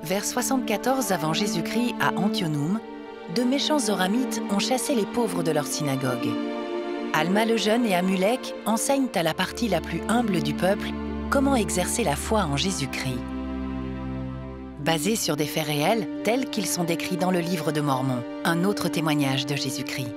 Vers 74 avant Jésus-Christ, à Antionum, de méchants Zoramites ont chassé les pauvres de leur synagogue. Alma le jeune et Amulek enseignent à la partie la plus humble du peuple comment exercer la foi en Jésus-Christ. Basés sur des faits réels, tels qu'ils sont décrits dans le livre de Mormon, un autre témoignage de Jésus-Christ.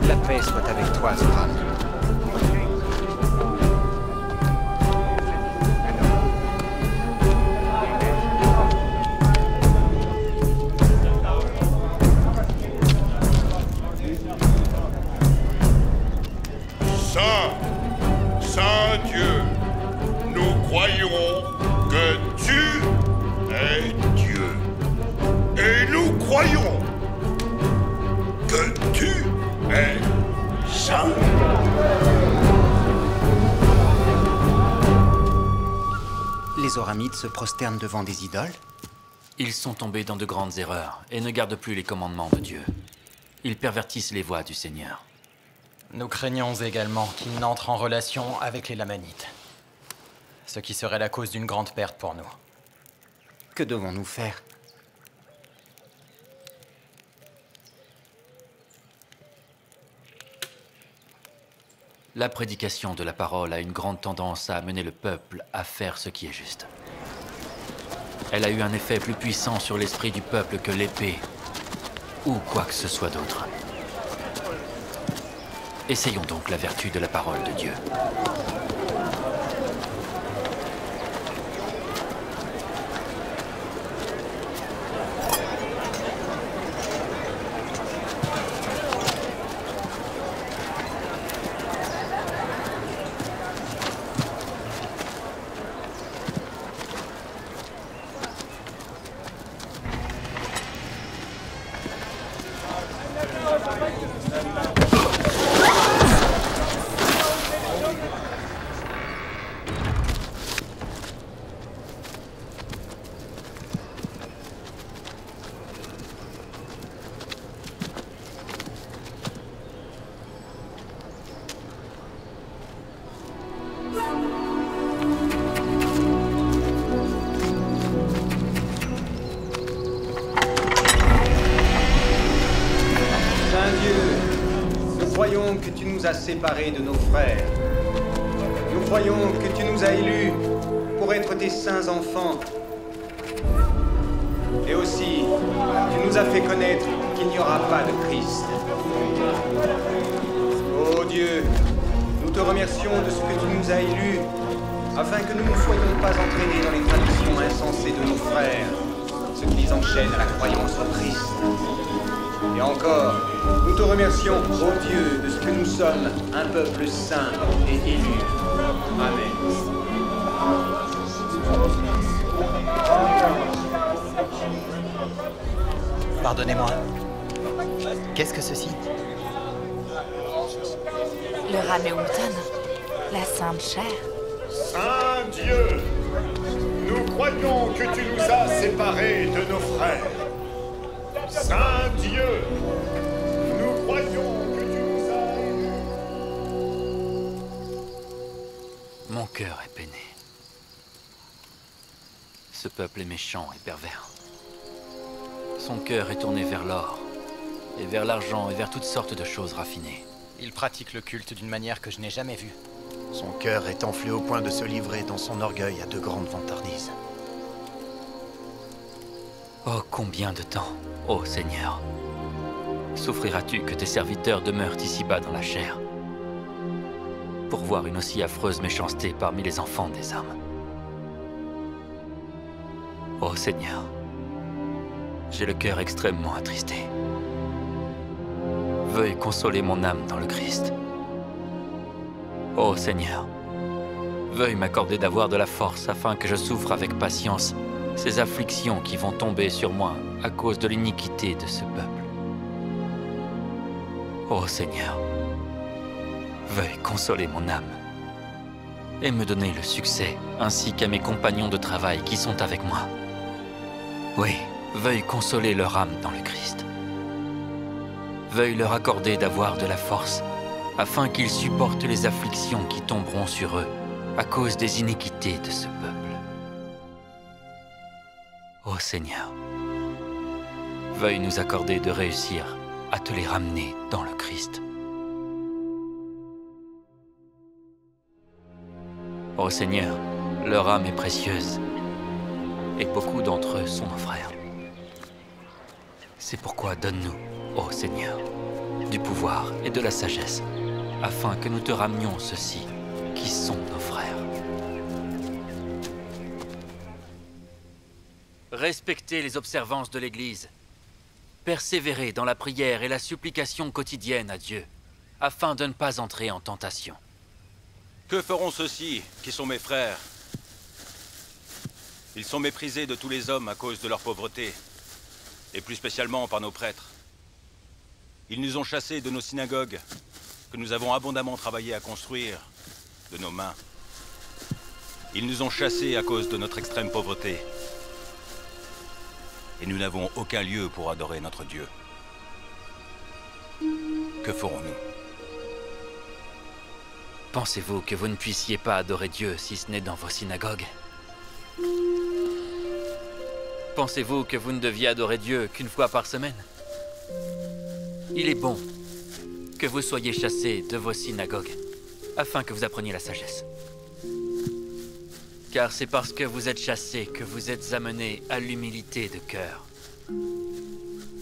La paix soit avec toi, Zoram. Saint Dieu, nous croyons que tu es Dieu. Et nous croyons que tu es saint. Les Zoramites se prosternent devant des idoles? Ils sont tombés dans de grandes erreurs et ne gardent plus les commandements de Dieu. Ils pervertissent les voies du Seigneur. Nous craignons également qu'ils n'entrent en relation avec les Lamanites, ce qui serait la cause d'une grande perte pour nous. Que devons-nous faire? La prédication de la parole a une grande tendance à amener le peuple à faire ce qui est juste. Elle a eu un effet plus puissant sur l'esprit du peuple que l'épée ou quoi que ce soit d'autre. Essayons donc la vertu de la parole de Dieu. croyons que tu nous as séparés de nos frères. Nous croyons que tu nous as élus pour être tes saints enfants. Et aussi, tu nous as fait connaître qu'il n'y aura pas de Christ. Ô Dieu, nous te remercions de ce que tu nous as élus, afin que nous ne soyons pas entraînés dans les traditions insensées de nos frères, ce qui les enchaîne à la croyance au Christ. Et encore, nous te remercions, ô Dieu, de ce que nous sommes un peuple saint et élu. Amen. Pardonnez-moi. Qu'est-ce que ceci? Le Raméouton, la Sainte Chair. Saint Dieu, nous croyons que tu nous as séparés de nos frères. Saint Dieu, nous croyons que tu nous as élus. Mon cœur est peiné. Ce peuple est méchant et pervers. Son cœur est tourné vers l'or, et vers l'argent, et vers toutes sortes de choses raffinées. Il pratique le culte d'une manière que je n'ai jamais vue. Son cœur est enflé au point de se livrer dans son orgueil à de grandes vantardises. Oh, combien de temps, ô Seigneur, souffriras-tu que tes serviteurs demeurent ici-bas dans la chair, pour voir une aussi affreuse méchanceté parmi les enfants des hommes? Ô Seigneur, j'ai le cœur extrêmement attristé. veuille consoler mon âme dans le Christ. Ô Seigneur, veuille m'accorder d'avoir de la force afin que je souffre avec patience ces afflictions qui vont tomber sur moi à cause de l'iniquité de ce peuple. Ô Seigneur, veuille consoler mon âme et me donner le succès, ainsi qu'à mes compagnons de travail qui sont avec moi. Oui, veuille consoler leur âme dans le Christ. Veuille leur accorder d'avoir de la force, afin qu'ils supportent les afflictions qui tomberont sur eux à cause des iniquités de ce peuple. Ô Seigneur, veuille nous accorder de réussir à te les ramener dans le Christ. Ô Seigneur, leur âme est précieuse, et beaucoup d'entre eux sont nos frères. C'est pourquoi donne-nous, ô Seigneur, du pouvoir et de la sagesse, afin que nous te ramenions ceux-ci qui sont nos frères. Respectez les observances de l'Église. Persévérez dans la prière et la supplication quotidienne à Dieu, afin de ne pas entrer en tentation. Que feront ceux-ci, qui sont mes frères? Ils sont méprisés de tous les hommes à cause de leur pauvreté, et plus spécialement par nos prêtres. Ils nous ont chassés de nos synagogues, que nous avons abondamment travaillé à construire, de nos mains. Ils nous ont chassés à cause de notre extrême pauvreté. Et nous n'avons aucun lieu pour adorer notre Dieu. Que ferons-nous? Pensez-vous que vous ne puissiez pas adorer Dieu si ce n'est dans vos synagogues? Pensez-vous que vous ne deviez adorer Dieu qu'une fois par semaine? Il est bon que vous soyez chassés de vos synagogues, afin que vous appreniez la sagesse. Car c'est parce que vous êtes chassés que vous êtes amenés à l'humilité de cœur.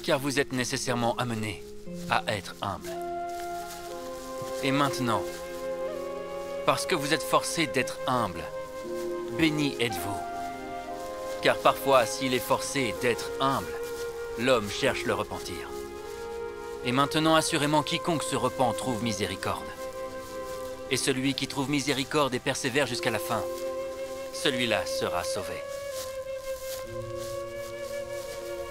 Car vous êtes nécessairement amenés à être humbles. Et maintenant, parce que vous êtes forcés d'être humbles, bénis êtes-vous. Car parfois, s'il est forcé d'être humble, l'homme cherche le repentir. Et maintenant, assurément, quiconque se repent trouve miséricorde. Et celui qui trouve miséricorde et persévère jusqu'à la fin, celui-là sera sauvé.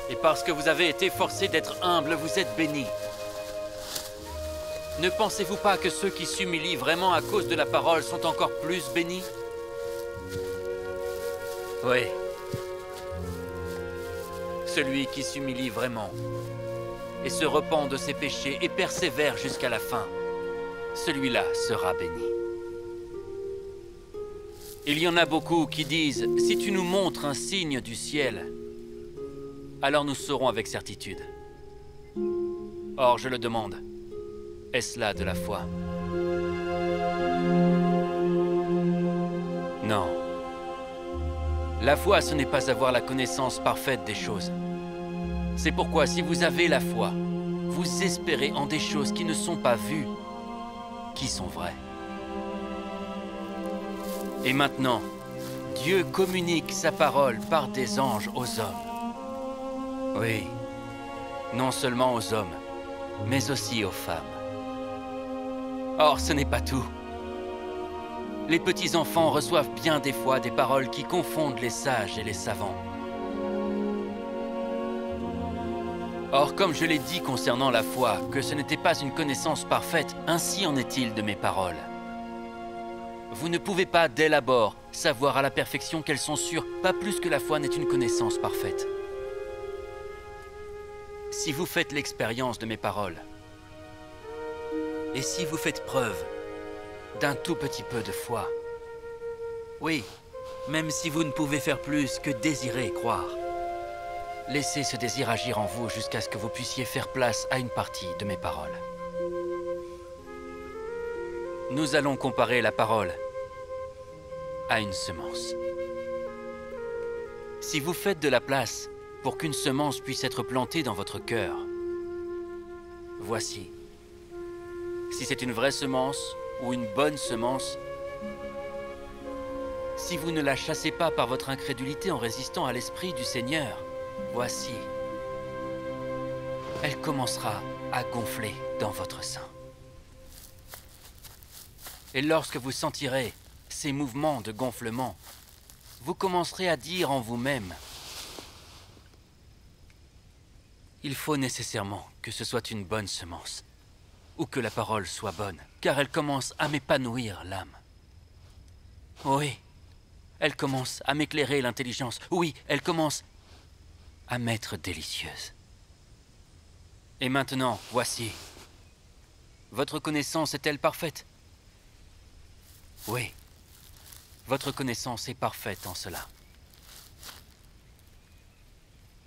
Et parce que vous avez été forcés d'être humbles, vous êtes bénis. Ne pensez-vous pas que ceux qui s'humilient vraiment à cause de la parole sont encore plus bénis? Oui. Celui qui s'humilie vraiment et se repent de ses péchés et persévère jusqu'à la fin, celui-là sera béni. Il y en a beaucoup qui disent, si tu nous montres un signe du ciel, alors nous saurons avec certitude. Or, je le demande, est-ce là de la foi? Non. La foi, ce n'est pas avoir la connaissance parfaite des choses. C'est pourquoi, si vous avez la foi, vous espérez en des choses qui ne sont pas vues, qui sont vraies. Et maintenant, Dieu communique sa parole par des anges aux hommes. Oui, non seulement aux hommes, mais aussi aux femmes. Or, ce n'est pas tout. Les petits-enfants reçoivent bien des fois des paroles qui confondent les sages et les savants. Or, comme je l'ai dit concernant la foi, que ce n'était pas une connaissance parfaite, ainsi en est-il de mes paroles. Vous ne pouvez pas, dès l'abord, savoir à la perfection qu'elles sont sûres, pas plus que la foi n'est une connaissance parfaite. Si vous faites l'expérience de mes paroles, et si vous faites preuve d'un tout petit peu de foi, oui, même si vous ne pouvez faire plus que désirer croire, laissez ce désir agir en vous jusqu'à ce que vous puissiez faire place à une partie de mes paroles. Nous allons comparer la parole à une semence. Si vous faites de la place pour qu'une semence puisse être plantée dans votre cœur, voici. Si c'est une vraie semence ou une bonne semence, si vous ne la chassez pas par votre incrédulité en résistant à l'Esprit du Seigneur, voici. Elle commencera à gonfler dans votre sein. Et lorsque vous sentirez ces mouvements de gonflement, vous commencerez à dire en vous-même: il faut nécessairement que ce soit une bonne semence, ou que la parole soit bonne, car elle commence à m'épanouir l'âme. Oui, elle commence à m'éclairer l'intelligence. Oui, elle commence à m'être délicieuse. Et maintenant, voici. Votre connaissance est-elle parfaite? Oui, votre connaissance est parfaite en cela.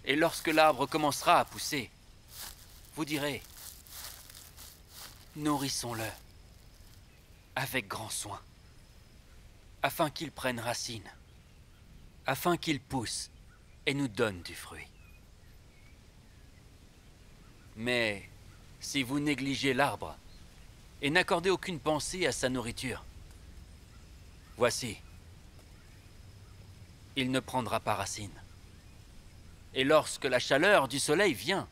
Et lorsque l'arbre commencera à pousser, vous direz: nourrissons-le avec grand soin, afin qu'il prenne racine, afin qu'il pousse et nous donne du fruit. Mais si vous négligez l'arbre et n'accordez aucune pensée à sa nourriture, voici, il ne prendra pas racine. Et lorsque la chaleur du soleil vient,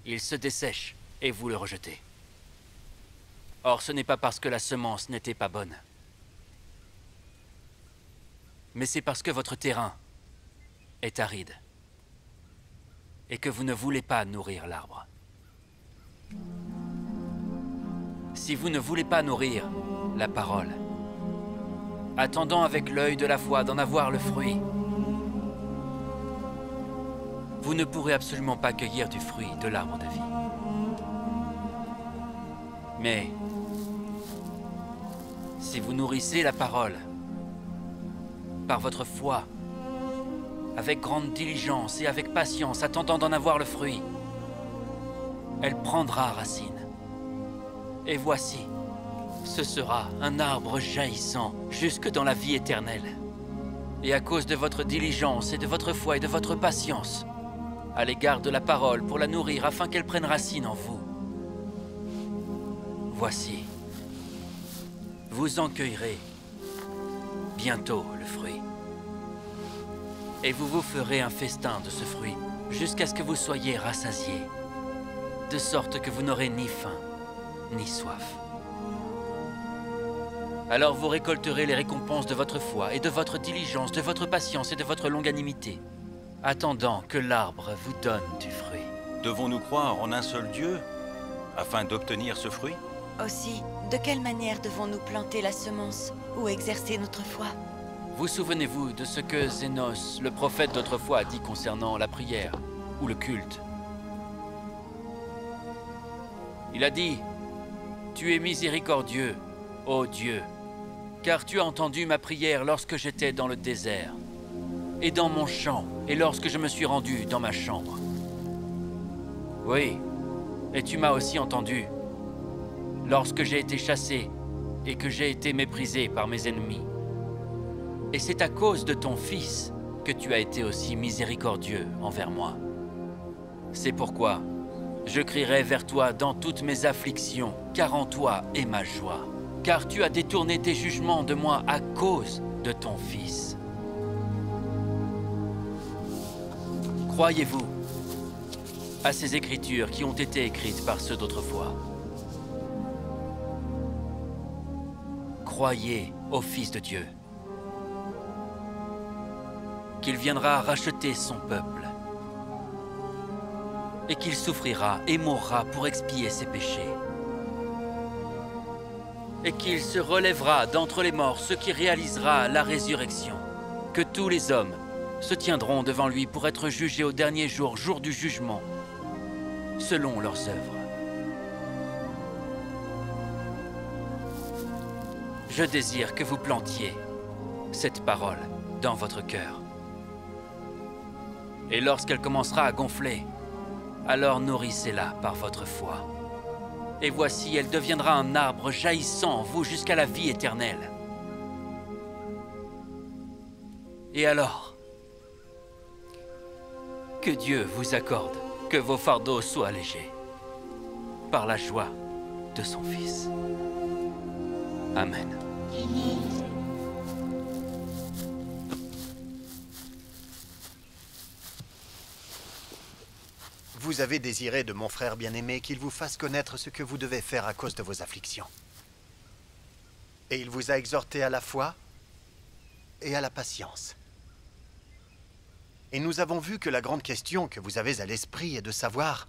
il se dessèche et vous le rejetez. Or, ce n'est pas parce que la semence n'était pas bonne, mais c'est parce que votre terrain est aride et que vous ne voulez pas nourrir l'arbre. Si vous ne voulez pas nourrir la parole, attendant avec l'œil de la foi d'en avoir le fruit, vous ne pourrez absolument pas cueillir du fruit de l'arbre de vie. Mais si vous nourrissez la parole par votre foi, avec grande diligence et avec patience, attendant d'en avoir le fruit, elle prendra racine. Et voici, ce sera un arbre jaillissant jusque dans la vie éternelle. Et à cause de votre diligence et de votre foi et de votre patience à l'égard de la parole pour la nourrir afin qu'elle prenne racine en vous, voici, vous en cueillerez bientôt le fruit. Et vous vous ferez un festin de ce fruit jusqu'à ce que vous soyez rassasiés, de sorte que vous n'aurez ni faim ni soif. Alors vous récolterez les récompenses de votre foi et de votre diligence, de votre patience et de votre longanimité, attendant que l'arbre vous donne du fruit. Devons-nous croire en un seul Dieu afin d'obtenir ce fruit? Aussi, de quelle manière devons-nous planter la semence ou exercer notre foi? Vous souvenez-vous de ce que Zénos, le prophète d'autrefois, a dit concernant la prière ou le culte? Il a dit: tu es miséricordieux, ô Dieu, car tu as entendu ma prière lorsque j'étais dans le désert, et dans mon champ, et lorsque je me suis rendu dans ma chambre. Oui, et tu m'as aussi entendu lorsque j'ai été chassé et que j'ai été méprisé par mes ennemis. Et c'est à cause de ton Fils que tu as été aussi miséricordieux envers moi. C'est pourquoi je crierai vers toi dans toutes mes afflictions, car en toi est ma joie. Car tu as détourné tes jugements de moi à cause de ton Fils. Croyez-vous à ces écritures qui ont été écrites par ceux d'autrefois? Croyez au Fils de Dieu, qu'il viendra racheter son peuple, et qu'il souffrira et mourra pour expier ses péchés, et qu'il se relèvera d'entre les morts, ce qui réalisera la résurrection, que tous les hommes se tiendront devant lui pour être jugés au dernier jour, jour du jugement, selon leurs œuvres. Je désire que vous plantiez cette parole dans votre cœur. Et lorsqu'elle commencera à gonfler, alors nourrissez-la par votre foi. Et voici, elle deviendra un arbre jaillissant en vous jusqu'à la vie éternelle. Et alors, que Dieu vous accorde que vos fardeaux soient légers, par la joie de son Fils. Amen. Vous avez désiré de mon frère bien-aimé qu'il vous fasse connaître ce que vous devez faire à cause de vos afflictions. Et il vous a exhorté à la foi et à la patience. Et nous avons vu que la grande question que vous avez à l'esprit est de savoir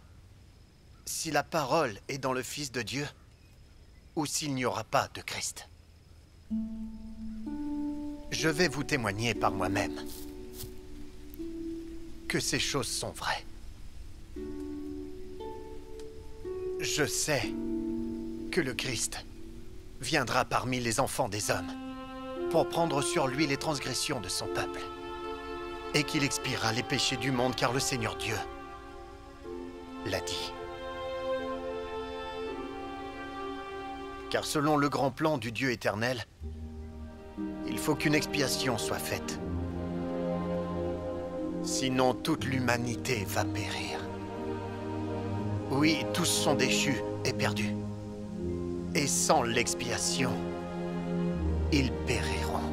si la parole est dans le Fils de Dieu ou s'il n'y aura pas de Christ. Je vais vous témoigner par moi-même que ces choses sont vraies. Je sais que le Christ viendra parmi les enfants des hommes pour prendre sur lui les transgressions de son peuple et qu'il expiera les péchés du monde car le Seigneur Dieu l'a dit. Car selon le grand plan du Dieu éternel, il faut qu'une expiation soit faite. Sinon, toute l'humanité va périr. Oui, tous sont déchus et perdus. Et sans l'expiation, ils périront.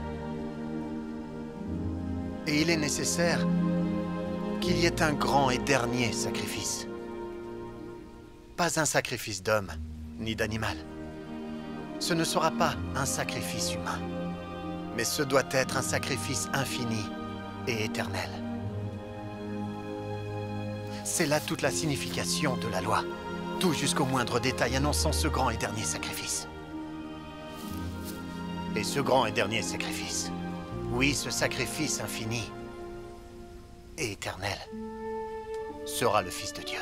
Et il est nécessaire qu'il y ait un grand et dernier sacrifice. Pas un sacrifice d'homme, ni d'animal. Ce ne sera pas un sacrifice humain, mais ce doit être un sacrifice infini et éternel. C'est là toute la signification de la loi, tout jusqu'au moindre détail annonçant ce grand et dernier sacrifice. Et ce grand et dernier sacrifice, oui, ce sacrifice infini et éternel, sera le Fils de Dieu.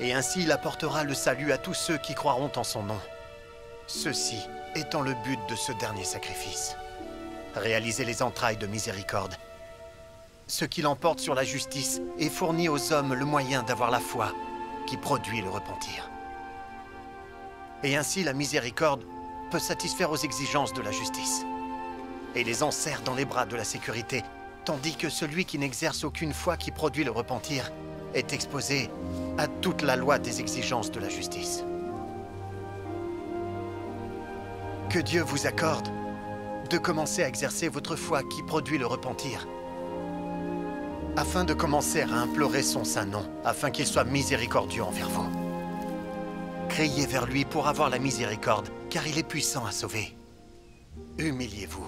Et ainsi il apportera le salut à tous ceux qui croiront en son nom. Ceci étant le but de ce dernier sacrifice. Réaliser les entrailles de miséricorde, ce qui l'emporte sur la justice et fournit aux hommes le moyen d'avoir la foi qui produit le repentir. Et ainsi la miséricorde peut satisfaire aux exigences de la justice et les enserre dans les bras de la sécurité, tandis que celui qui n'exerce aucune foi qui produit le repentir est exposé à toute la loi des exigences de la justice. Que Dieu vous accorde de commencer à exercer votre foi qui produit le repentir, afin de commencer à implorer son saint nom, afin qu'il soit miséricordieux envers vous. Criez vers lui pour avoir la miséricorde, car il est puissant à sauver. Humiliez-vous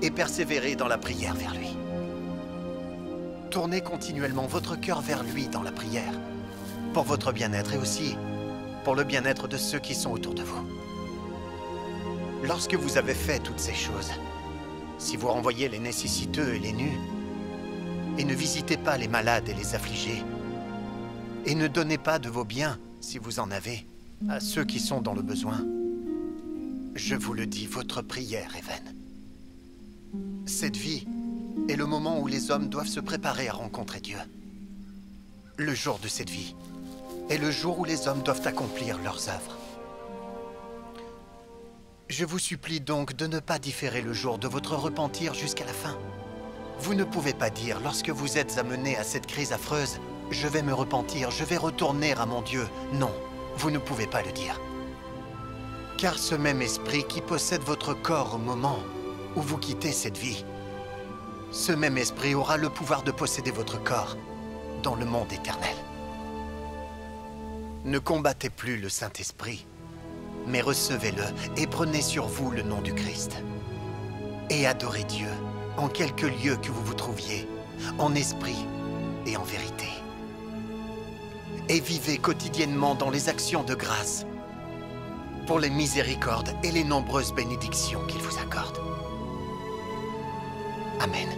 et persévérez dans la prière vers lui. Tournez continuellement votre cœur vers lui dans la prière, pour votre bien-être et aussi pour le bien-être de ceux qui sont autour de vous. Lorsque vous avez fait toutes ces choses, si vous renvoyez les nécessiteux et les nus, et ne visitez pas les malades et les affligés, et ne donnez pas de vos biens, si vous en avez, à ceux qui sont dans le besoin, je vous le dis, votre prière est vaine. Cette vie est le moment où les hommes doivent se préparer à rencontrer Dieu. Le jour de cette vie est le jour où les hommes doivent accomplir leurs œuvres. Je vous supplie donc de ne pas différer le jour de votre repentir jusqu'à la fin. Vous ne pouvez pas dire, lorsque vous êtes amené à cette crise affreuse, « Je vais me repentir, je vais retourner à mon Dieu ». Non, vous ne pouvez pas le dire. Car ce même esprit qui possède votre corps au moment où vous quittez cette vie, ce même esprit aura le pouvoir de posséder votre corps dans le monde éternel. Ne combattez plus le Saint-Esprit, mais recevez-le et prenez sur vous le nom du Christ. Et adorez Dieu en quelque lieu que vous vous trouviez, en esprit et en vérité. Et vivez quotidiennement dans les actions de grâce pour les miséricordes et les nombreuses bénédictions qu'il vous accorde. Amen.